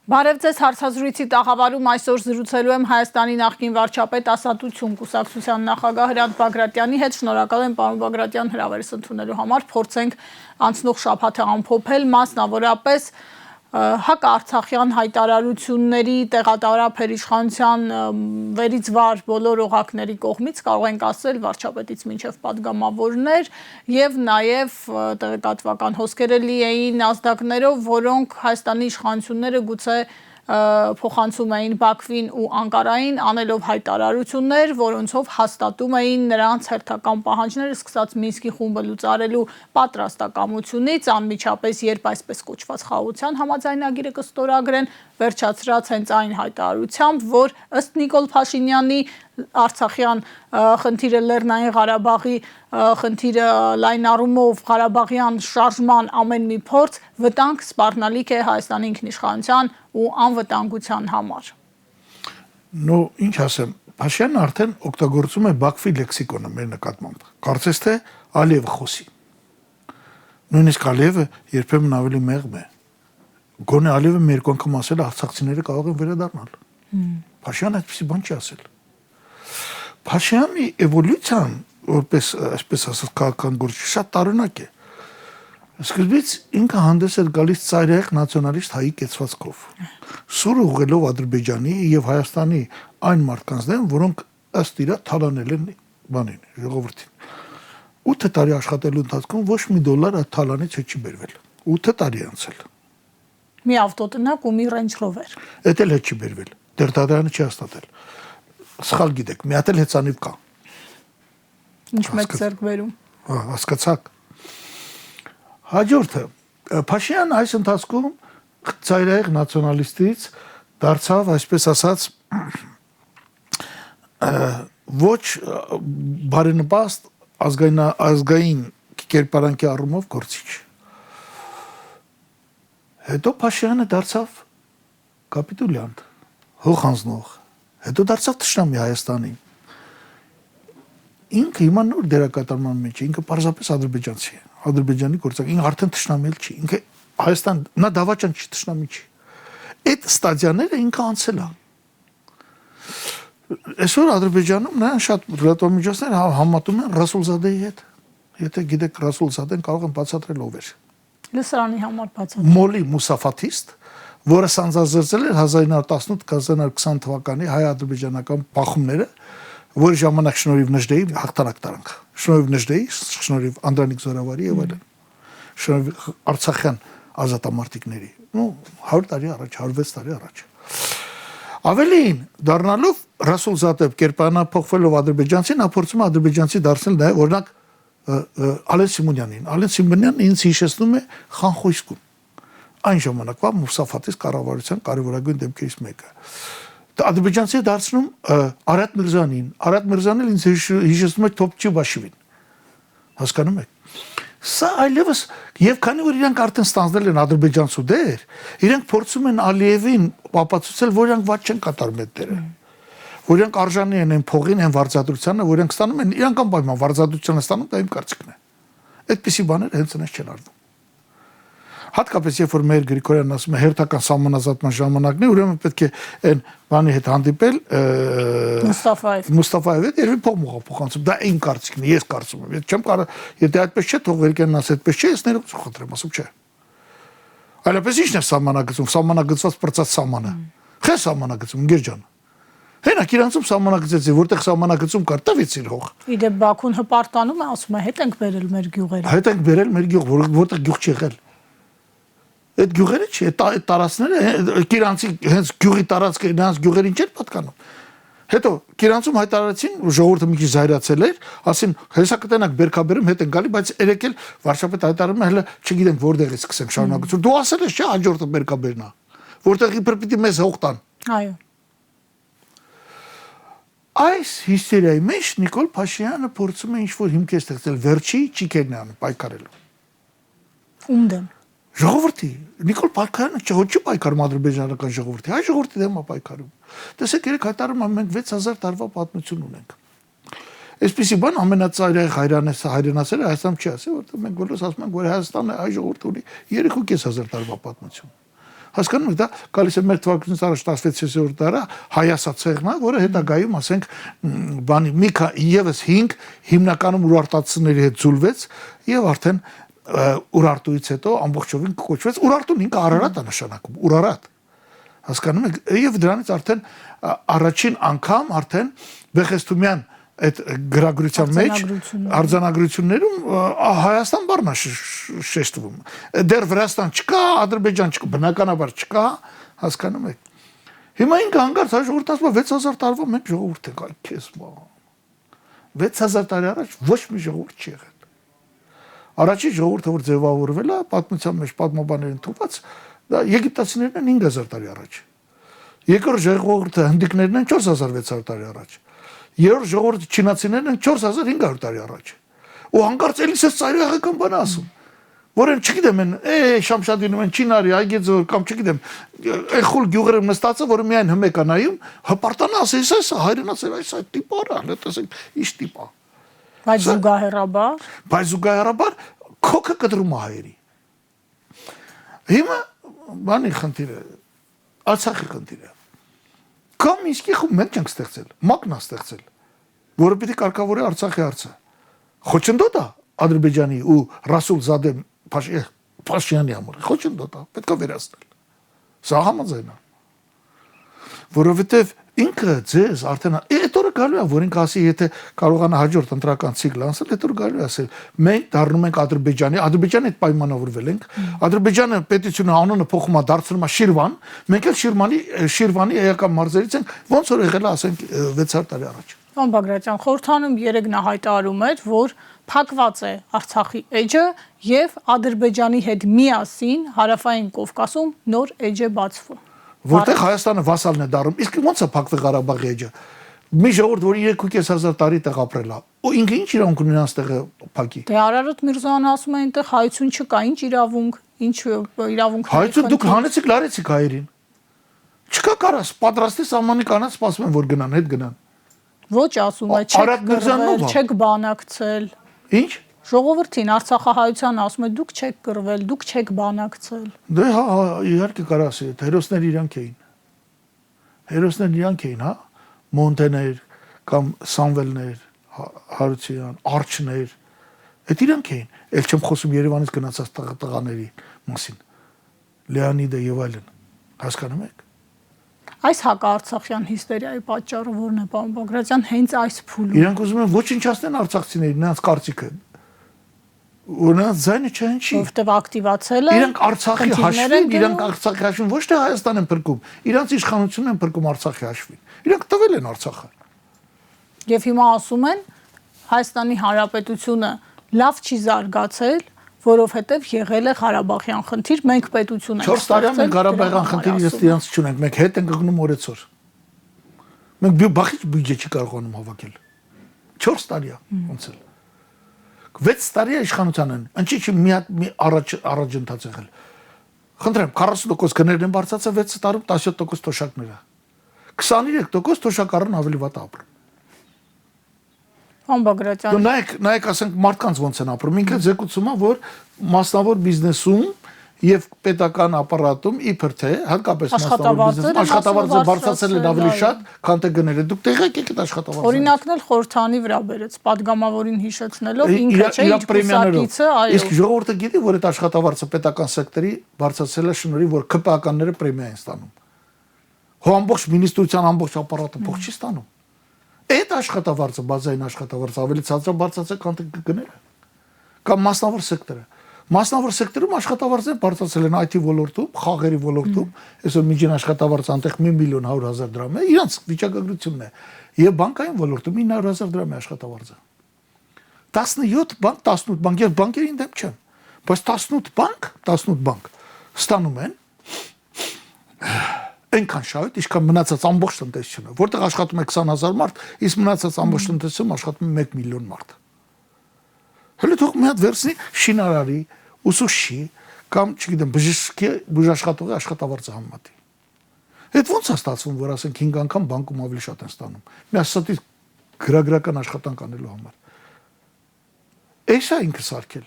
Բարև ձեզ հարցազրույցի տաղավարում այսօր զրուցելու եմ Հայաստանի նախկին վարչապետ Ասատություն կուսակցության նախագահ Հրանտ Բագրատյանի հետ։ Շնորհակալ եմ պարոն Բագրատյան հրավերս ընդունելու համար։ Փորձենք անցնող շաբաթը ամփոփել, մասնավորապես հակարցախյան հայտարարությունների տեղատարափեր իշխանության վերից վար բոլոր օղակների կողմից կարող ենք ասել վարչապետից մինչև падգամավորներ եւ նաեւ տեղեկատվական հոսքերը լի էին ազդակներով, որոնք Հայաստանի իշխանությունները գուցե փոխանցում էին Բաքվին ու Անկարային անելով հայտարարություններ, որոնցով հաստատում էին նրանց հերթական պահանջները սկսած Մինսկի խումբը լուծարելու պատրաստակամությունից, անմիջապես երբ այսպես կոչված խաղաղության համաձայնագիրը կստորագրեն, վերջացրած հենց այն հայտարարությամբ, որ ըստ Նիկոլ Փաշինյանի Արցախյան խնդիրը Լեռնային Ղարաբաղի խնդիրը լայն առումով Ղարաբաղյան շարժման ամեն մի փորձ վտանգ սպառնալիք է Հայաստանի ինքնիշխանության ու անվտանգության համար։ Նո, ինչ ասեմ, Փաշինյանը արդեն օգտագործում է Բաքվի լեքսիկոնը մեր նկատմամբ։ Կարծես թե Ալիևը խոսի։ Նույնիսկ Ալիևը երբեմն ավելի մեղմ է։ Գոնե Ալիևը մի երկու անգամ ասել է արցախցիները կարող են վերադառնալ։ Փաշինյանը այդպեսի բան չի ասել։ Փաշինյանի էվոլյուցիան, որպես այսպես ասած քաղաքական գործիչ, շատ տարօրինակ է։ Սկզբից ինքը հանդես էր գալիս ծայրահեղ նացիոնալիստ հայի կեցվածքով, սուր ուղղելով Ադրբեջանի եւ Հայաստանի այն մարդկանց դեմ, որոնք ըստ իրա թալանել են բանին, ժողովրդին։ 8 տարի աշխատելու ընթացքում ոչ մի դոլար այդ թալանից չի բերվել։ 8 տարի անցել։ Մի ավտոտնակ ու մի Range Rover։ Էդ էլ չի բերվել։ Դեռ դատարանը չի հաստատել։ Սխալ գիտեք, մի հատ էլ հեծանիվ կա։ Ինչ մեծ ձեռքբերում։ Հասկացաք։ Հաջորդը Փաշինյանը այս ընթացքում ծայրահեղ նացիոնալիստից դարձավ, այսպես ասած, ոչ բարենպաստ ազգային կերպարանքի առումով գործիչ։ Հետո Փաշինյանը դարձավ կապիտուլյանտ, հոխանձնող, հետո դարձավ թշնամի Հայաստանին։ Ինքը հիմա նոր դերակատարման մեջ է, ինքը պարզապես ադրբեջանցի է, ադրբեջանի գործակ, ինքը արդեն թշնամի էլ չի, ինքը Հայաստան, նա դավաճան չի, թշնամի չի։ Այդ ստադիաները ինքը անցել է։ Այսօր Ադրբեջանում նրան շատ լրատվամիջոցներ համատում են Ռասուլզադեի հետ։ Եթե գիտեք Ռասուլզադեն կարող են բացատրել ով էր։ Լսարանի համար բացատրել։ Մոլի Մուսաֆաթիստ, որը սանձազերծել էր 1918-1920 թվականի հայ-ադրբեջանական բախումները, որի ժամանակ շնորհիվ Նժդեի հաղթանակ տարանք։ Շնորհիվ Նժդեի, շնորհիվ Անդրանիկ Զորավարի եւ այլն։ Շնորհիվ Արցախյան ազատամարտիկների, 100 տարի առաջ, 106 տարի առաջ։ Ավելին, դառնալով Ռասուլ Զադեև կերպարանափոխվելով ադրբեջանցի, նա փորձում է ադրբեջանցի դարձնել նաեւ օրինակ Ալեն Սիմոնյանին։ Ալեն Սիմոնյանն ինձ հիշեցնում է Խան Խոյսկուն։ Այն ժամանակվա Մուսաֆաթիս կառավարության կարևորագույն դեմքերից մեկը։ Ադրբեջանցի է դարձնում Արադ Միրզանին։ Արադ Միրզանն ինձ հիշեցնում է Թոփչի Բաշիվին։ Հասկանում եք։ Սա այլևս եւ քանի որ իրանք արդեն ստանձնել են ադրբեջանցու դեր, իրանք փորձում են Ալիևին ապացուցել, որ իրանք ված չեն կատարում այդ դերը։ Որ իրանք արժանի են այն փողին, այն վարձատրությանը, որ իրանք ստանում են, իրանք անպայման վարձատրությունը ստանում, դա իմ կարծիքն է։ Այդպիսի բաներ հենց այնպես չեն արվում։ Հատկապես երբ որ մեր Գրիգորյանն ասում է հերթական սահմանազատման ժամանակն է, ուրեմն պետք է այն բանի հետ հանդիպել Մուստաֆայև հետ երբ փոխանցում։ Դա իմ կարծիքն է, ես կարծում եմ։ Ես չեմ կարող, եթե այդպես չէ, թող Վերկյանն ասի այդպես չէ, ես ներողություն խնդրեմ, ասում չէ։ Այլապես ի՞նչն է սահմանագծում, սահմանագծված պրծած սահմանը։ Խե սահմանագծում, ընկեր ջան։ Հենակ իրանցում սահմանագծեցի, որտեղ սահմանագծում կար, տվեց իր հող։ Իդեպ Բաքուն հպարտանում է, ասում է հետ ենք բերել մեր գյուղերը։ Հետ ենք բերել մեր գյուղ, որտեղ գյուղ չի եղել։ Այդ գյուղերը չի, այդ տարածքները Կիրանցի հենց գյուղի տարածքը նրանց գյուղերին չէր պատկանում։ Հետո Կիրանցում հայտարարեցին, ժողովուրդը մի քիչ զայրացել էր, ասին հեսա կտենակ բերքաբերում հետ են գալի, բայց երեք էլ վարչապետ հայտարարում է, հələ չգիտենք որտեղից սկսենք շարունակություն։ Դու ասել ես, չէ, հաջորդը բերքաբերնա, որտեղ իբր պիտի մեզ հող տան։ Այո։ Այս հիստերիայի մեջ Նիկոլ Փաշինյանը փորձում է ինչ-որ հիմք ստեղծել վերջի ճիկերնան պայքարելու։ Ում դեմ։ Ժողովրդի Նիկոլ Փաշինյանը չի պայքարում ադրբեջանական ժողովրդի, հայ ժողովրդի դեմ է պայքարում։ Տեսեք, երեք հայտարարում են մենք 6000 տարվա պատմություն ունենք։ Այսպիսի բան ամենածայրահեղ հայրենասերը Հայաստանում չի ասի, որտեղ մենք բոլորս ասում ենք, որ Հայաստանը հայ ժողովուրդը ունի 3.500 տարվա պատմություն։ Հասկանում եք, դա գալիս է մեր թվականից առաջ 16-րդ դարը հայասացեղն է, որը հետագայում, ասենք, բանի մի եւս 5 հիմնականում ուրարտացիների հետ զուլվեց եւ արդեն ուրարտուից հետո ամբողջովին կոչվեց ուրարտուն ինքը Արարատ է նշանակում, Ուրարատ։ Հասկանում եք, եւ դրանից արդեն առաջին անգամ արդեն Բեխեստումյան այդ գրագրության մեջ արձանագրություններում Հայաստան բառն է շեշտվում։ Դեռ Վրաստան չկա, Ադրբեջան չկա, բնականաբար չկա, հասկանում եք։ Հիմա ինքը հանգարց ժողովուրդը ասում է 6000 տարվա մենք ժողովուրդ ենք, այ քեզ մա։ 6000 տարի առաջ ոչ մի ժողովուրդ չի եղել։ Առաջին ժողովուրդը որ ձևավորվել է, պատմության մեջ պատմաբաններն թվաց, դա եգիպտացիներն են 5000 տարի առաջ։ Երկրորդ ժողովուրդը հնդիկներն են 4600 տարի առաջ։ Երրորդ ժողովուրդը չինացիներն են 4500 տարի առաջ։ Ու հանկարծ էլի սա ծայրահեղական բան ասում, որ են չգիտեմ են, Շամշադինում են Չինարի, Այգեձոր կամ չգիտեմ, այն խուլ գյուղերը նստածը, որը միայն հմեկ է նայում, հպարտանա ասես սա հայրենացել, այս այդ տիպարա, լետեսեք, ինչ տիպա։ Բայց զուգահեռաբար քոքը կտրում է հայերի։ Հիմա բանի խնդիրը, Արցախի խնդիրը։ Կամ Մինսկի խումբ մենք չենք ստեղծել, ՄԱԿ-ն է ստեղծել, որը պիտի կարգավորի Արցախի հարցը։ Խոչընդոտ է Ադրբեջանի ու Ռասուլ Զադե Փաշինյանի համար, խոչընդոտ է, պետք է վերացնել։ Սա համաձայն է։ Որովհետև ինքը ձեզ արդեն այդ օրը գալու է, որ ինքը ասի, եթե կարողանա հաջորդ ընտրական ցիկլ անցնել, այդ օրը գալու է ասել, մենք դառնում ենք Ադրբեջանի հետ պայմանավորվել ենք, Ադրբեջանը պետությունը անունը փոխում է, դարձնում է Շիրվան, մենք էլ Շիրվանի էական մարզերից ենք, ոնց որ եղել է, ասենք 600 տարի առաջ։ Պարոն Բագրատյան, խորհրդանում երեկ հայտարարում էր, որ փակված է Արցախի էջը եւ Ադրբեջանի հետ միասին Հարավային Կովկասում նոր էջ է բացվում։ Որտեղ Հայաստանը վասալն է դառնում, իսկ ո՞նց է փակվել Ղարաբաղի էջը։ Մի ժողովուրդ, որ 3500 տարի տեղ ապրել է, ու ինքը ինչ իրավունք ունի նրանց տեղը փակի։ Դե Արարատ Միրզոյանը ասում է, այնտեղ հայություն չկա, ինչ իրավունք, ինչ իրավունք։ Հայություն դուք հանեցիք, լարեցիք հայերին։ Չկա կարաս, պատրաստի սահմանի կանած սպասում են, որ գնան, հետ գնան։ Ոչ, ասում է, չեք բանակցել։ Ինչ։ Ժողովրդին Արցախահայության ասում է, դուք չեք կռվել, դուք չեք բանակցել։ Դե հա, իհարկե կարող ասի, հերոսներ իրանք էին։ Հերոսներն իրանք էին, հա, Մոնտեներ կամ Սամվելներ, Հարությունյան, Արչներ, այդ իրանք էին։ Էլ չեմ խոսում Երևանից գնացած տղաների մասին։ Լեոնիդը եւ այլն։ Հասկանում եք։ Այս հակաարցախյան հիստերիայի պատճառը ո՞րն է, պարոն Բագրատյան, հենց այս փուլում։ Իրանք ուզում են ոչնչացնեն արցախցիներին, նրանց կարծիքը։ Ունենաց ձայնը չհնչի։ Որտեւ ակտիվացել է։ Իրանք Արցախի հաշվին, իրանք Արցախի հաշվին ոչ թե Հայաստան են փրկում, իրանք իշխանությունն են փրկում Արցախի հաշվին։ Իրանք տվել են Արցախը։ Եվ հիմա ասում են Հայաստանի Հանրապետությունը լավ չի զարգացել, որովհետեւ եղել է Ղարաբաղյան խնդիր, մենք պետություն ենք 4 տարի մենք Ղարաբաղյան խնդիրը իրենց չունենք, մենք հետ ենք գնում օրեցօր։ Մենք բախիչ բյուջե չի կարողանում հավաքել։ 4 տարի է ոնց էլ։ 6 տարի իշխանության են, ինչի՞ չի մի առաջ ընթաց եղել։ Խնդրեմ, 40% գներն են բարձրացել 6 տարում 17% թոշակները։ 23% թոշակառն ավելի վատ ապրում։ Պարոն Բագրատյան։ Դու նայեք, ասենք մարդկանց ոնց են ապրում։ Ինքը զեկուցում է, որ մասնավոր բիզնեսում եւ պետական ապարատում իբր թե հատկապես մասնավոր բիզնեսում աշխատավարձը բարձրացել են ավելի շատ, քան թե գները։ Դուք տեղյակ եք այդ աշխատավարձը։ Օրինակն էլ խորհրդանի վրա բերեց, падգամավորին հիշեցնելով ինքը չէ իր կուսակիցը, այո։ Իսկ ժողովուրդը գիտի, որ այդ աշխատավարձը պետական սեկտորի բարձրացել է շնորհիվ, որ ԿՊԱ-ականները պրեմիա են ստանում։ Հո ամբողջ մինիստրության ամբողջ ապարատը փող չի ստանում։ Այդ աշխատավարձը, բազային աշխատավարձը ավելի ցածր բարձրացել, քան թե գները։ Կամ մասնավոր սեկտորը։ Մասնավոր սեկտորում աշխատավարձները բարձրացել են IT ոլորտում, խաղերի ոլորտում, այսօր միջին աշխատավարձը անտեղ 1.100.000 դրամ է, իրանց վիճակագրությունն է։ Եվ բանկային ոլորտում 900.000 դրամ է աշխատավարձը։ 17 բանկ, 18 բանկ, ես բանկերին դեմ չեմ, բայց 18 բանկ ստանում են այնքան շատ, ինչքան մնացած ամբողջ տնտեսությունը, որտեղ աշխատում է 20,000 մարդ, իսկ մնացած ամբողջ տնտեսությունում աշխատում է 1 միլիոն մարդ։ Հələ թող մի հատ վերցնի շինարարի, ուսուցչի կամ, չգիտեմ, բուժաշխատողի աշխատավարձը համեմատի։ Այդ ո՞նց է ստացվում, որ ասենք 5 անգամ բանկում ավելի շատ են ստանում։ Մի ասածի գրագրական աշխատանք անելու համար։ Էս է ինքը սարքել։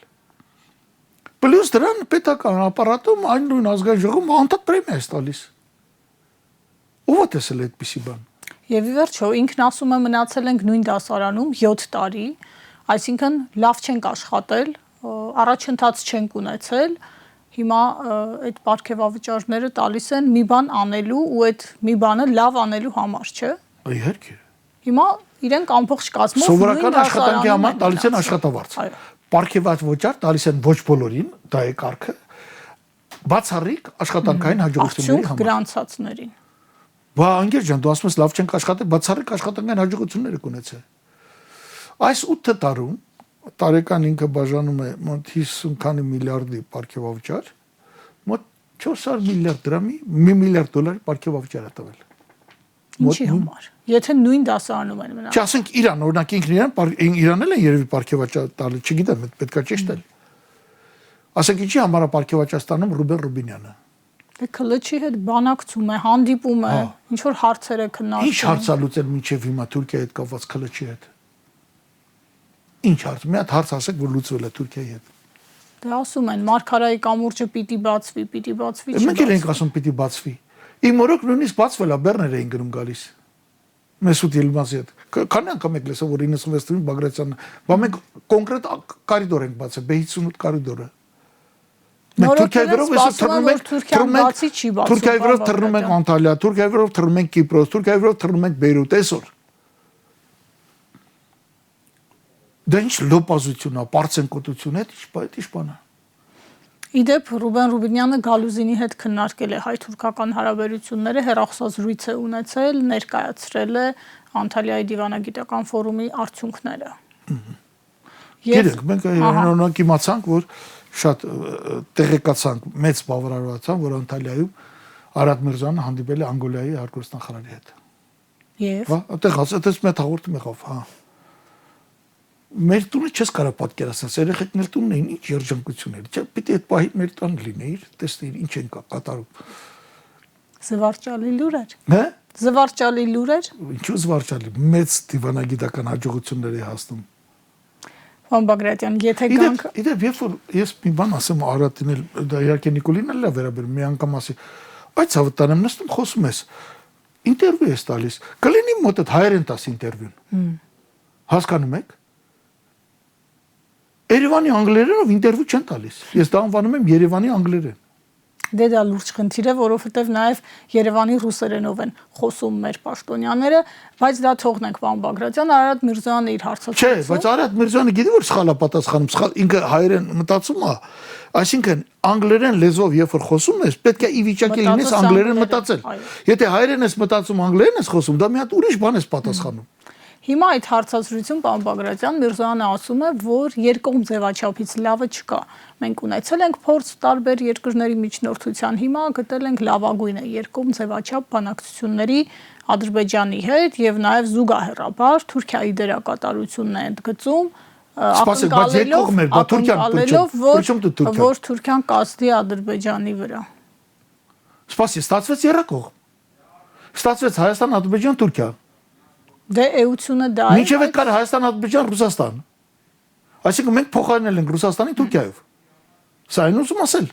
Պլյուս դրան պետական ապարատում այն նույն ազգային ժողովում անդադ պրեմիա է տալիս։ Ո՞վ է տեսել այդպիսի բան։ Եվ ի վերջո ինքն ասում է մնացել ենք նույն դասարանում 7 տարի, այսինքն լավ չենք աշխատել, առաջընթաց չենք ունեցել, հիմա այդ պարգևավճարները տալիս են մի բան անելու ու այդ մի բանը լավ անելու համար, չէ։ Իհարկե։ Հիմա իրենք ամբողջ կազմով սովորական աշխատանքի համար տալիս են աշխատավարձ։ Պարգևավճար տալիս են ոչ բոլորին, դա է կարգը, բացառիկ աշխատանքային հաջողությունների համար։ Գրանցածներին։ Բա անգեր ջան, դու ասում ես լավ չենք աշխատել, բացառիկ աշխատանքային հաջողություններ եք ունեցել։ Այս 8 տարում տարեկան ինքը բաժանում է մոտ 50 քանի միլիարդի պարգևավճար, մոտ 400 միլիարդ դրամի 1 միլիարդ դոլարի պարգևավճար է տվել։ Ինչի համար։ Եթե նույն դասարանում են մնալ։ Չասենք Իրան, օրինակ Իրան էլ են երևի պարգևավճար տալի, չգիտեմ, պետքա ճիշտ է։ Ասենք ինչի համար է պարգևավճար ստանում Ռուբեն Ռուբինյանը։ Դե քլչի հետ բանակցում է, հանդիպում է, ինչ որ հարցեր է քննարկում։ Ինչ հարց է լուծել մինչև հիմա Թուրքիայի հետ կապված քլչի հետ։ Ինչ հարց։ Մի հատ հարց ասեք, որ լուծվել է Թուրքիայի հետ։ Դե ասում են Մարգարայի կամուրջը պիտի բացվի, չի։ Մենք էլ ենք ասում պիտի բացվի։ Իմ օրոք նույնիսկ բացվել է, բեռներ էին գնում գալիս։ Մեսուտ Ելմազի հետ։ Քանի անգամ եք լսել, որ 96 թվականին Բագրատյանը, բա մենք կոնկրետ կորիդոր ենք բացել, B58 կորիդորը։ Մենք Թուրքիայի վրով էսօր թռնում ենք, Թուրքիայի վրով թռնում ենք Անտալիա, Թուրքիայի վրով թռնում ենք Կիպրոս, Թուրքիայի վրով թռնում ենք Բեյրութ այսօր։ Դա ինչ լոպազություն է, պարծենկոտություն է, ինչ բան է։ Իդեպ Ռուբեն Ռուբինյանը Գալուզինի հետ քննարկել է հայ-թուրքական հարաբերությունները, հեռախոսազրույց է ունեցել, ներկայացրել է Անտալիայի դիվանագիտական ֆորումի արդյունքները։ Գիտեք, մենք օրինակ իմացանք, որ շատ տեղեկացանք, մեծ բավարարվածան, որ Անտալիայում Արադ Միրզյանը հանդիպել է Անգոլիայի արտգործնախարարի հետ։ Եվ այդտեղ ասած մեծ հաղորդում եղավ, հա։ Մեր տունը չես կարող պատկերացնել, երեխեքն էլ տունն էին, ինչ երջանկություն էր։ Չէ, պիտի այդ պահի մեր տան լինեիր, տեսնեիր ինչ են կատարում։ Զվարճալի լուր էր։ Հա? Զվարճալի լուր էր։ Ինչու զվարճալի, մեծ դիվանագիտական հաջողություններ է հասնում։ Պարոն Բագրատյան, եթե գանք Իդեպ երբ որ ես մի բան ասեմ Արարատին էլ, դա իհարկե Նիկոլին էլ լավ վերաբերում, մի անգամ ասի, այդ ցավտան եմ նստում խոսում ես։ Ինտերվյու ես տալիս։ Կլինի մոտ այդ հայերեն տաս ինտերվյուն։ Հասկանում եք։ Երևանի անգլերենով ինտերվյու չեն տալիս։ Ես դա անվանում եմ Երևանի անգլերեն։ Դե դա լուրջ խնդիր է, որովհետև նաև Երևանի ռուսերենով են խոսում մեր պաշտոնյաները, բայց դա թողնենք պարոն Բագրատյան, Արարատ Միրզոյանը իր հարցը։ Չէ, բայց Արարատ Միրզոյանը գիտի որ սխալ է պատասխանում, ինքը հայերեն մտածում է, այսինքն անգլերեն լեզվով երբ որ խոսում ես, պետք է ի վիճակի լինես անգլերեն մտածել։ Եթե հայերեն ես մտածում, անգլերեն ես խոսում, դա մի հատ ուրիշ բան ես պատասխանում։ Հիմա այդ հարցազրույցում պարոն Բագրատյան Միրզոյանը ասում է, որ երկկողմ ձևաչափից լավը չկա։ Մենք ունեցել ենք փորձ տարբեր երկրների միջնորդության, հիմա գտել ենք լավագույնը երկկողմ ձևաչափ բանակցությունների Ադրբեջանի հետ եւ նաեւ զուգահեռաբար Թուրքիայի դերակատարությունն է ընդգծում, ակնկալելով, որ Թուրքիան կազդի Ադրբեջանի վրա։ Սպասի, ստացվեց երակողմ։ Ստացվեց Հայաստան, Ադրբեջան, Թուրքիա։ Դե էությունը դա է։ Մինչև այդ կար Հայաստան, Ադրբեջան, Ռուսաստան։ Այսինքն մենք փոխարինել ենք Ռուսաստանին Թուրքիայով։ Սա այն ուզում ասել։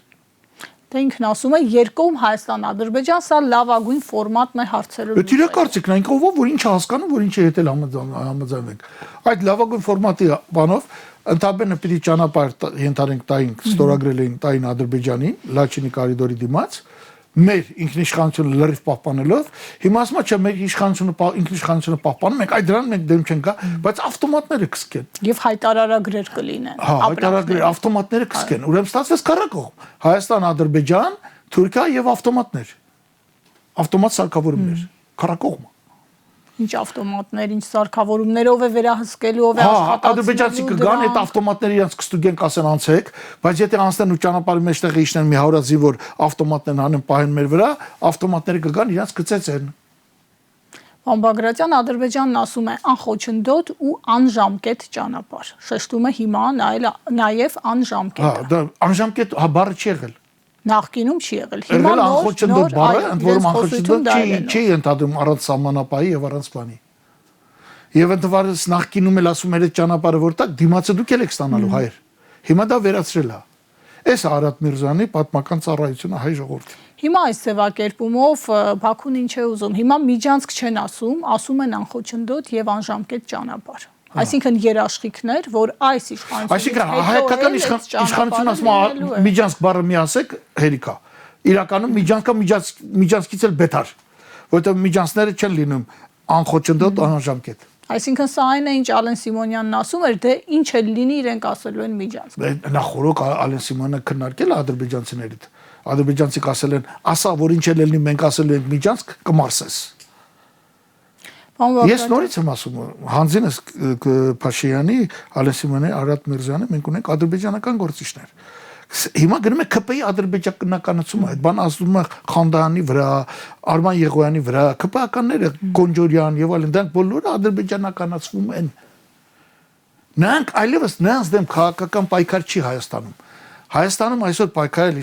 Դե ինքն ասում է երկկողմ Հայաստան, Ադրբեջան, սա լավագույն ֆորմատն է հարցերով։ Դա իր կարծիքն է, ինքը ով որ ինչ հասկանում, որ ինչ է հետել համաձայնենք։ Այդ լավագույն ֆորմատի բանով ընդհանրապես պիտի ճանապարհ ենթարենք տային, ստորագրել էին տային Ադրբեջանին, Լաչինի կորիդորի դիմաց, մեր ինքնիշխանությունը լրիվ պահպանելով, հիմա ասում է, չէ, մեր ինքնիշխանությունը պահպանում ենք, այդ դրան մենք դեմ չենք գա, բայց ավտոմատները կսկեն։ Եվ հայտարարագրեր կլինեն։ Հա, հայտարարագրեր, ավտոմատները կսկեն։ Ուրեմն ստացվեց քառակողմ։ Հայաստան, Ադրբեջան, Թուրքիա եւ ավտոմատներ։ Ավտոմատ սարքավորումներ, քառակողմ։ Ինչ ավտոմատներ, ինչ սարքավորումներով է վերահսկելու, ով է աշխատացնելու։ Ադրբեջանցի կգան, այդ ավտոմատները իրենց կստուգեն, կասեն անցեք, բայց եթե անցնեն ու ճանապարհի մեջտեղ իջնեն մի հարազի, որ ավտոմատներն անեն պահեն մեր վրա, ավտոմատները կգան, իրենց կծեցեն։ Պարոն Բագրատյան, Ադրբեջանն ասում է անխոչնդոտ ու անժամկետ ճանապարհ։ Շեշտում է հիմա նաև անժամկետ։ Հա, դա անժամկետ բառը չի եղել։ Նախկինում չի եղել։ Հիմա անխոչնդոտ բառը, ընդ որում անխոչնդոտ չի ընդհանրում առանց սահմանապահի եւ առանց բանի։ Եվ ընդվարս նախկինում էլ ասում էր այդ ճանապարհը որտակ դիմացը դուք եք ստանալու հայր։ Հիմա դա վերացրել է։ Այս Արարատ Միրզյանի պատմական ծառայությունը հայ ժողովրդին։ Հիմա այս ձևակերպումով Բաքուն ինչ է ուզում։ Հիմա միջանցք չեն ասում են անխոչնդոտ եւ անժամկետ ճանապարհ։ Այսինքն երաշխիքներ, որ այս իշխանությունից Այսինքն հայկական իշխանությունը ասում է միջանցք բառը մի ասեք հերիքա։ Իրականում միջանցքից էլ բետար, որովհետեւ միջանցքները չեն լինում անխոչնդոտ անժամկետ։ Այսինքն սա այն է, ինչ Ալեն Սիմոնյանն ասում էր, դե ինչ էլ լինի իրենք ասելու են միջանցք։ Նախորդ Ալեն Սիմոնյանը քննարկել է ադրբեջանցիների հետ։ Ադրբեջանցիք ասել են, ասա, որ ինչ էլ լինի, մենք ասելու ենք միջանցք կմարսես։ Ես նորից եմ ասում, հանձինս Փաշինյանի, Ալեն Սիմոնյանի, Արարատ Միրզյանի, մենք ունենք ադրբեջանական գործիչներ։ Հիմա գնում է ԿՊ-ի ադրբեջանականացումը, այդ բանը ասում է Խանդայանի վրա, Արման Եղոյանի վրա, ԿՊ-ականները Գոնջորյան եւ այլն, դրանք բոլորը ադրբեջանականացվում են։ Նրանք այլևս նրանց դեմ քաղաքական պայքար չի Հայաստանում։ Հայաստանում այսօր պայքարել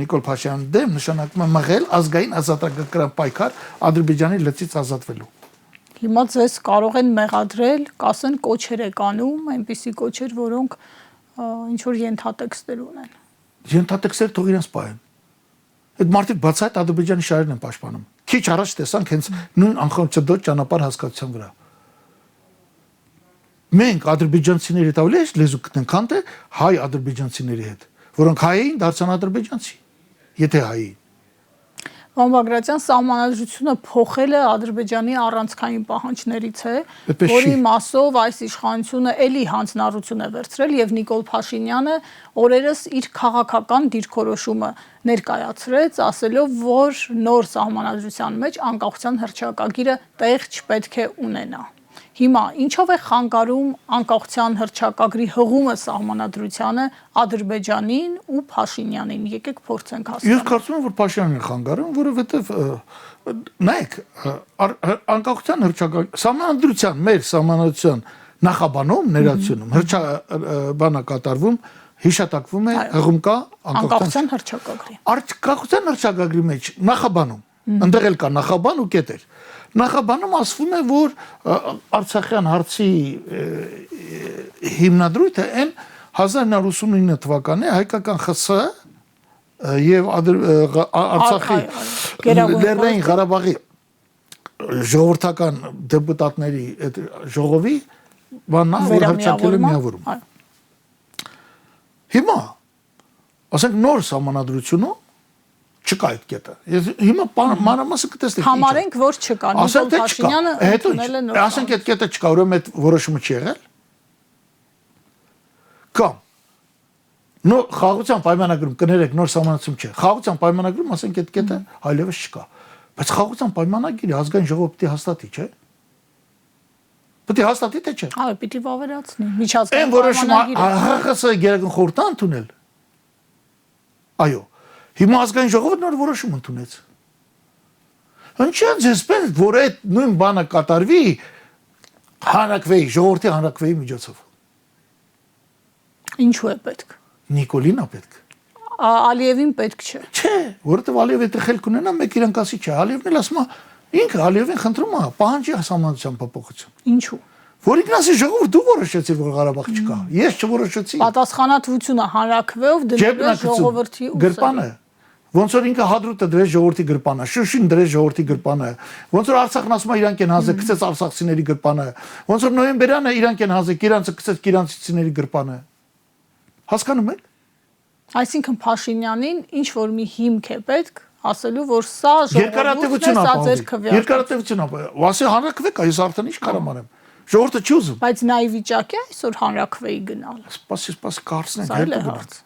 Նիկոլ Փաշինյանի դեմ նշանակում է մղել ազգային ազատագրական պայքար Ադրբեջանի լծից ազատվելու։ Հիմա ձեզ կարող են մեղադրել, կասեն կոչեր եք անում, այնպիսի կոչեր, որոնք ինչ որ ենթատեքստեր ունեն։ Ենթատեքստերը թող իրենց պահեն։ Այդ մարդիկ բացահայտ Ադրբեջանի շահերն են պաշտպանում։ Քիչ առաջ տեսանք հենց նույն անխոչնդոտ ճանապարհ հասկացության վրա։ Մենք ադրբեջանցիների հետ ավելի լեզու գտնենք, քան թե հայ ադրբեջանցիների հետ, որոնք հայ էին, դարձան ադրբեջանցի։ Եթե հայ էին։ Պարոն Բագրատյան, սահմանադրությունը փոխել է Ադրբեջանի առանցքային պահանջներից է, որի մասով այս իշխանությունը էլի հանձնառություն է վերցրել եւ Նիկոլ Փաշինյանը օրերս իր քաղաքական դիրքորոշումը ներկայացրեց, ասելով, որ նոր սահմանադրության մեջ անկախության հռչակագիրը տեղ չպետք է ունենա։ Հիմա ինչով է խանգարում անկախության հռչակագրի հղումը սահմանադրությանը Ադրբեջանին ու Փաշինյանին։ Եկեք փորձենք հասկանալ։ Ես կարծում եմ, որ Փաշինյանն է խանգարում, որովհետև նայեք, անկախության հռչակագրի սահմանադրության, մեր սահմանադրության նախաբանում, ներածությունում բանա կատարվում, հիշատակվում է հղում կա անկախության հռչակագրի։ Անկախության հռչակագրի մեջ նախաբանում, ընդեղ էլ կա նախաբան ու կետեր։ Նախաբանում ասվում է, որ Արցախյան հարցի հիմնադրույթը այն 1989 թվականի հայկական ԽՍՀ եւ Արցախի Լեռնային Ղարաբաղի ժողովրդական դեպուտատների այդ ժողովի բանն է, որ հռչակել է միավորում։ Հիմա ասենք նոր սահմանադրությունը չկա այդ կետը։ Ես հիմա մանրամասը կտեսնենք։ Համարենք, որ չկա։ Նիկոլ Փաշինյանը ընդունել է նոր։ Ասենք այդ կետը չկա, ուրեմն այդ որոշումը չի եղել։ Կամ նոր խաղաղության պայմանագրում կներեք նոր սահմանադրություն չէ։ Խաղաղության պայմանագրում ասենք այդ կետը այլևս չկա։ Բայց խաղաղության պայմանագիրը ազգային ժողովը պիտի հաստատի, չէ՞։ Պիտի հաստատի թե չէ։ Այո, պիտի վավերացնի։ Միջազգային այն որոշումը ՀԽՍՀ գերագույն խորհուրդը ընդունել։ Այո։ Հիմա ազգային ժողովը նոր որոշում ընդունեց։ Ինչա ձեզ պետք որ այդ նույն բանը կատարվի հանրակրվեի, ժողովրդի հանրակրվեի միջոցով։ Ինչու է պետք։ Նիկոլին է պետք։ Ալիևին պետք չէ։ Չէ, որովհետև Ալիևը եթե խելք ունենա, մեկ իրենք ասի չէ, Ալիևն էլ ասում է, ինքը Ալիևին խնդրում է, պահանջի սահմանադրության փոփոխություն։ Ինչու։ Որ ինքն ասի ժողովուրդ դու որոշեցիր, որ Ղարաբաղ չկա։ Ես չորոշեցի։ Պատասխանատվությունը հանրակրվեով դնել է ժողովրդի գրպանը։ Ոնց որ ինքը հադրուտը դրեց ժողովրդի գրպանը, Շուշին դրեց ժողովրդի գրպանը, ոնց որ Արցախն ասում է իրանք են հազը գցեց արցախցիների գրպանը, ոնց որ նոյեմբերյանը իրանք են հազը իրանցը գցեց իրանցիների գրպանը։ Հասկանում եք։ Այսինքն Փաշինյանին ինչ որ մի հիմք է պետք ասելու, որ սա երկարատևություն է։ Երկարատևություն է։ Ասի հանրակրվեք, ես արդեն ինչ կարամ անեմ։ Ժողովուրդը չի ուզում։ Բայց նա ի վիճակի է այսօր հանրակրվեի գնալ։ Սպասի կարծնենք։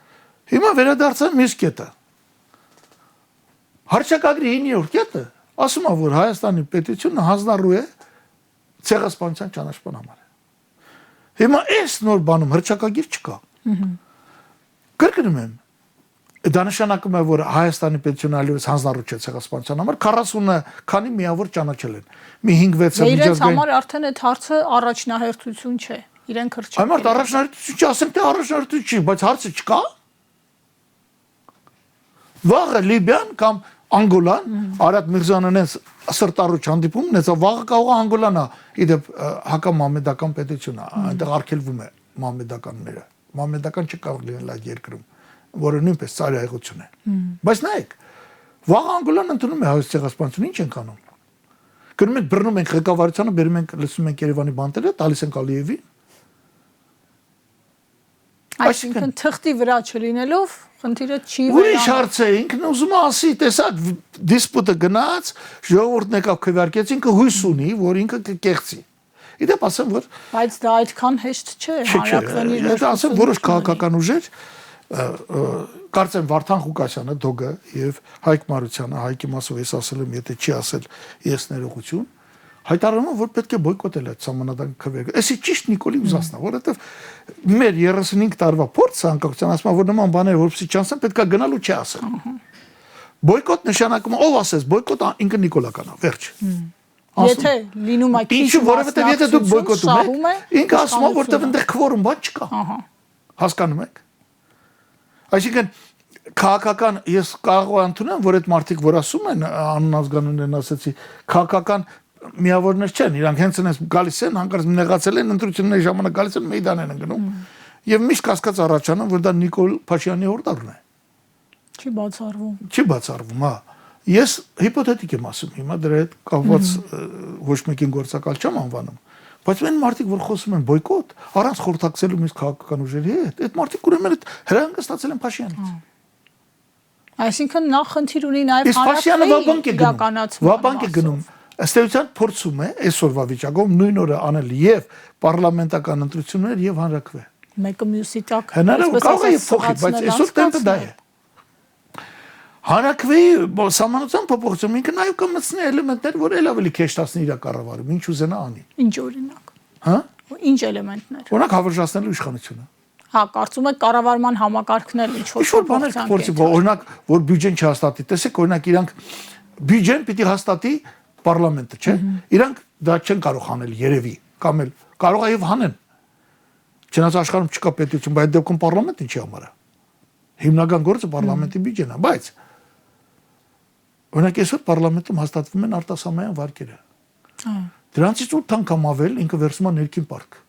Հիմա վերադարձան մյուս կետը։ Հռչակագրի 9-րդ կետը ասում է, որ Հայաստանի պետությունը հանձնառու է ցեղասպանության ճանաչման համար։ Հիմա այս նոր բանում հռչակագիր չկա։ Կրկնում եմ, դա նշանակում է, որ Հայաստանի պետությունը այլևս հանձնառու չէ ցեղասպանության համար, 40-ը քանի միավոր ճանաչել են։ Մի 5-6-ը միջազգային։ Իրենց համար արդեն այդ հարցը առաջնահերթություն չէ։ Իրենք հռչակել։ Այո, առաջնահերթություն չի, ասենք թե առաջնահերթություն չի, բայց հարցը չկա։ Վաղը Լիբիան կամ Անգոլան, Արարատ Միրզյանն են սրտառուչ հանդիպում, նեցա վաղը կարող է Անգոլան է, իդեպ հակամահմեդական պետությունը, այնտեղ արգելվում է մահմեդականները։ Մահմեդական չի կարող լինել այդ երկրում։ որը նույնպես ծայրահեղություն է։ Բայց նայեք, վաղ Անգոլան ընդունում է հայոց ցեղասպանությունը, ինչ ենք անում։ Գնում ենք բռնում ենք ղեկավարությանը, բերում ենք լսում ենք Երևանի բանտերը, տալիս ենք Ալիևին։ Այսինքն թղթի վրա չլինելով խնդիրը չի Ուրիշ հարց է, ինքն ուզում է ասի, տեսակ դիսպուտը գնաց, ժողովուրդն եկավ քվեարկեց, ինքը հույս ունի, որ ինքը կկեղծի։ Իդեպ ասեմ, որ բայց դա այդքան հեշտ չէ, հանրակրվենի Ես ասեմ, որոշ քաղաքական ուժեր կարծեմ Վարդան Ղուկասյանը, Դոգը եւ Հայկ Մարությանը, Հայկի մասով ես ասել եմ, եթե չի ասել, ես ներողություն, հայտարարում են, որ պետք է բոյկոտել այդ սահմանադար քվեարկը։ Էսի ճիշտ Նիկոլի ուզածն է, որովհետեւ մեր 35 տարվա փորձը անկախության ասում որ նման բաներ որպեսզի չանցեն, պետք է գնալու չի ասել։ Բոյկոտ նշանակում ով ասես, բոյկոտ ինքը Նիկոլական է, վերջ։ Եթե լինում է քիչ, որովհետեւ եթե դուք բոյկոտում եք, ինքը ասում է, որտեւ այնտեղ քվորում բան չկա։ Հասկանում եք։ Այսինքն քաղաքական ես կարող եմ ընդունել, որ այդ մարդիկ, որ ասում են անազգանուններն ասեցի, քաղաքական միավորներ չեն, իրանք հենց այնպես գալիս են, հանկարծ նեղացել են, ընտրությունների ժամանակ գալիս են, մեյդան են ընկնում։ Եվ միշտ կասկած առաջանում, որ դա Նիկոլ Փաշինյանի հորդորն է։ Չի բացառվում։ Չի բացառվում, հա։ Ես հիպոթետիկ եմ ասում, հիմա դրա հետ կապված ոչ մեկին գործակալ չեմ անվանում, բայց այն մարդիկ, որ խոսում են բոյկոտ, առանց խորհրդակցելու մյուս քաղաքական ուժերի հետ, այդ մարդիկ ուրեմն այդ հրահանգը ստացել են Փաշինյանից։ Այսինքն նա խնդիր ունի նաև Փաշինյանը վաբանկ է գնում։ Ըստ էության փորձում է այսօրվա վիճակով նույն օրը անել եւ պարլամենտական ընտրություններ եւ հանրաքվե։ Մեկը մյուսի տակ։ Հնարավոր կարող է փոխի, բայց այսօր տեմպը դա է։ Հանրաքվեի սահմանության փոփոխություն ինքը նաեւ կմտցնի էլեմենտներ, որ ել ավելի քեշտացնի իր կառավարումը, ինչ ուզենա անի։ Ինչ օրինակ։ Հա։ Ինչ էլեմենտներ։ Օրինակ հավերժացնելու իշխանությունը։ Հա, կարծում եք կառավարման համակարգն էլ ինչ-որ բաներ փորձի, օրինակ, որ բյուջեն չհաստատի։ Տեսեք, օրինակ իրանք բյուջեն պիտի հաստատի պարլամենտը, չէ՞։ Իրանք դա չեն կարող անել երևի, կամ էլ կարող է եւ հանեն։ Չնայած աշխարհում չկա պետություն, բայց այդ դեպքում պարլամենտը ինչի համար է։ Հիմնական գործը պարլամենտի բյուջեն է, բայց օրինակ այսօր պարլամենտում հաստատվում են արտասահմանյան վարկերը։ Դրանցից 8 անգամ ավել ինքը վերցնում է ներքին պարկ։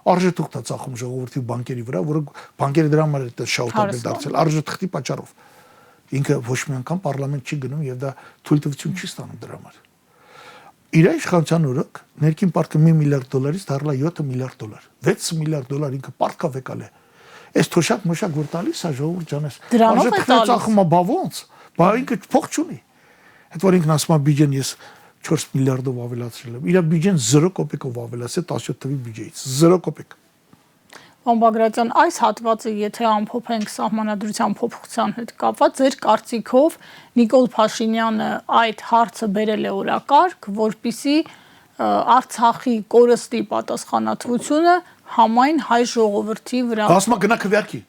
Արժեթուղթ է ծախում ժողովրդի բանկերի վրա, որը բանկերը դրա համար է շահութաբեր դարձել արժեթղթի պատճառով։ Ինքը ոչ մի անգամ պարլամենտ չի գնում եւ դա թույլտվություն չի ստանում դրա համար։ Իր իշխանության օրոք ներքին պարտքը $1 միլիարդից դառնա $7 միլիարդ, $6 միլիարդ ինքը պարտքա վեկալ է։ Այս թոշակ մոշակ որ տալիս է ժողովուրդ ջանես։ Արժեթղթը ծախում է բա ոնց, բա ինքը փող չունի։ Այդ որ ինքն ասում է բյուջեն ես 4 միլիարդով ավելացրել եմ։ Իր բյուջեն 0 կոպեկով ավելացել 17 թվի բյուջեից 0 կոպեկ։ Պարոն Բագրատյան, այս հատվածը եթե ամփոփենք սահմանադրության փոփոխության հետ կապված, ձեր կարծիքով Նիկոլ Փաշինյանը այդ հարցը բերել է օրակարգ, որպեսզի Արցախի կորստի պատասխանատվությունը համայն հայ ժողովրդի վրա։ Ասում է գնա քվեարկի։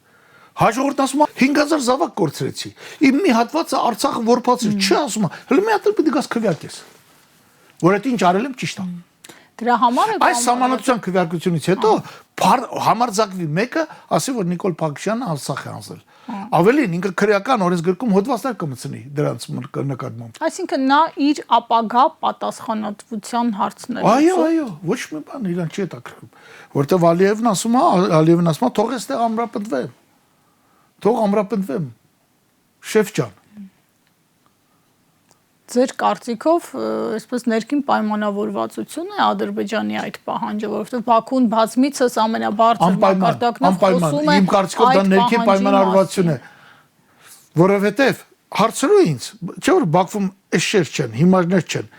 Հայ ժողովուրդն ասում է 5000 զավակ կորցրեցի։ Իմ մի հատվածը Արցախը որփացրի, չի ասում է, հələ մի հատ էլ պիտի գաս քվեարկես։ Որ այդ ինչ արել եմ ճիշտ է։ Դրա համար է այս սահմանադրության քվեարկությունից հետո համարձակվի մեկը ասի որ Նիկոլ Փաշինյանը Արցախ է անցել։ Ավելին ինքը քրեական օրենսգրքում հոդվածներ կմտցնի դրանց նկատմամբ։ Այսինքն նա իր ապագա պատասխանատվության հարցն է։ Այո, ոչ մի բան իրան չի հետաքրքրում, որտեվ Ալիևն ասում է, թող էստեղ ամրապնդվեմ։ Թող ամրապնդվեմ։ Շեֆ ջան։ Ձեր կարծիքով այսպես ներքին պայմանավորվածություն է Ադրբեջանի այդ պահանջը, որովհետև Բաքուն բազմիցս ամենաբարձր մակարդակն է խոսում է։ Իմ կարծիքով դա ներքին պայմանավորվածություն է, որովհետև հարցրու ինձ, չէ՞ որ Բաքվում էշեր չեն, հիմարներ չեն։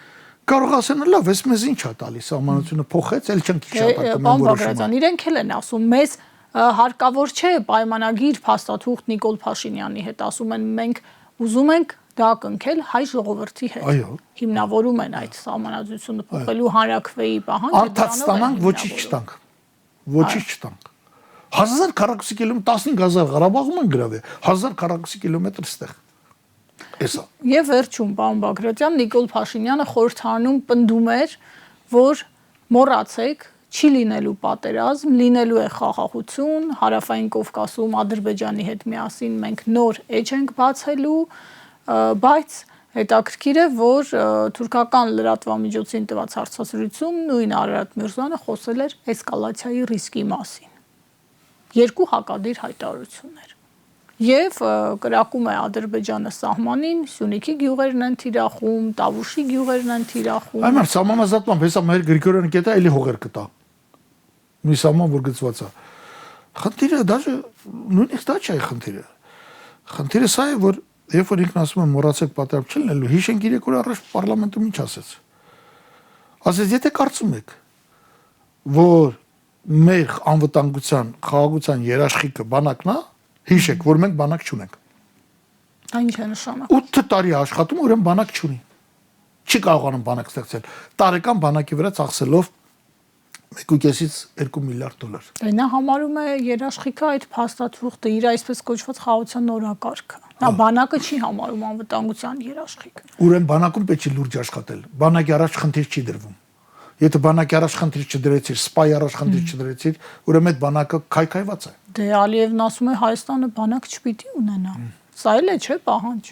Կարող ասեն լավ, ես մեզ ինչ է տալիս, սահմանությունը փոխեց, ել չենք հիշատակում Պարոն Բագրատյան, իրենք էլ են ասում, մեզ հարկավոր չէ պայմանագիր փաստաթուղթ Նիկոլ Փաշինյանի հետ, ասում են մենք ուզում ենք դա կնքել հայ ժողովրդի հետ։ Այո։ Հիմնավորում են այդ սահմանադրությունը փոխելու հանրաքվեի պահանջը։ Անդադ ստանանք, ոչինչ չտանք։ Ոչինչ չտանք։ 1000 քառակուսի կիլոմետր 15000 Ղարաբաղում են գրավել, 1000 քառակուսի կիլոմետր ստեղ։ Էսա։ Եվ վերջում, պարոն Բագրատյան, Նիկոլ Փաշինյանը խորհրդարանում պնդում էր, որ մոռացեք, չի լինելու պատերազմ, լինելու է խաղաղություն, Հարավային Կովկասում Ադրբեջանի հետ միասին մենք նոր էջ ենք բացելու, բայց հետաքրքիր է, որ թուրքական լրատվամիջոցին տված հարցազրույցում նույն Արարատ Միրզոյանը խոսել էր էսկալացիայի ռիսկի մասին։ Երկու հակադիր հայտարարություններ։ եւ կրակում է Ադրբեջանը սահմանին, Սյունիքի գյուղերն են թիրախում, Տավուշի գյուղերն են թիրախում։ Այո, սահմանազատման, հեսա մեր Գրիգորյանը կետա էլի հողեր կտա։ Մի սահման որ գծված է։ Խնդիրը դաժե նույնիսկ դա չէ խնդիրը։ Խնդիրը սա է, որ երբ որ ինքն ասում է մոռացեք պատերազմ չլինելու, հիշենք 3 օր առաջ պարլամենտում ինչ ասեց։ Ասեց, եթե կարծում եք, որ մեր անվտանգության, խաղաղության երաշխիքը բանակն է, հիշեք, որ մենք բանակ չունենք։ Դա ինչ է նշանակում։ 8 տարի աշխատում, ուրեմն բանակ չունի։ Չի կարողանում բանակ ստեղծել։ Տարեկան բանակի վրա ծախսելով 1.5-ից 2 միլիարդ դոլար։ Դե նա համարում է երաշխիքը այդ փաստաթուղթը իր այսպես կոչված խաղաղության նորակարգը։ Նա բանակը չի համարում անվտանգության երաշխիք։ Ուրեմն բանակում պետք է լուրջ աշխատել։ Բանակի առաջ խնդիր չի դրվում։ Եթե բանակի առաջ խնդիր չդրեցիր, սպայի առաջ խնդիր չդրեցիր, ուրեմն այդ բանակը քայքայված է։ Դե Ալիևն ասում է Հայաստանը բանակ չպիտի ունենա։ Սա էլ է, չէ, պահանջ։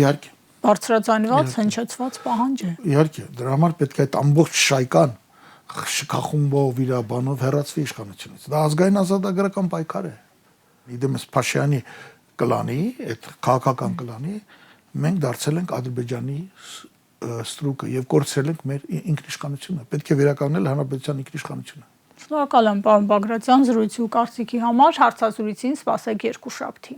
Իհարկե։ Բարձրաձայնված, հնչեցված պահանջ է։ Իհարկե, դրա համար պետք է այդ ամբողջ շայկան շքախումբով իր բանով հեռացվի իշխանությունից։ Դա ազգային ազատագրական պայքար է։ Իդեմս Փաշյանի կլանի, այդ քաղաքական կլանի մենք դարձել ենք Ադրբեջանի ստրուկը եւ կորցրել ենք մեր ինքնիշխանությունը։ Պետք է վերականգնել հանրապետության ինքնիշխանությունը։ Շնորհակալ եմ, պարոն Բագրատյան, զրույցի ու կարծիքի համար։ Հարցազրույցին սպասեք երկուշաբթի։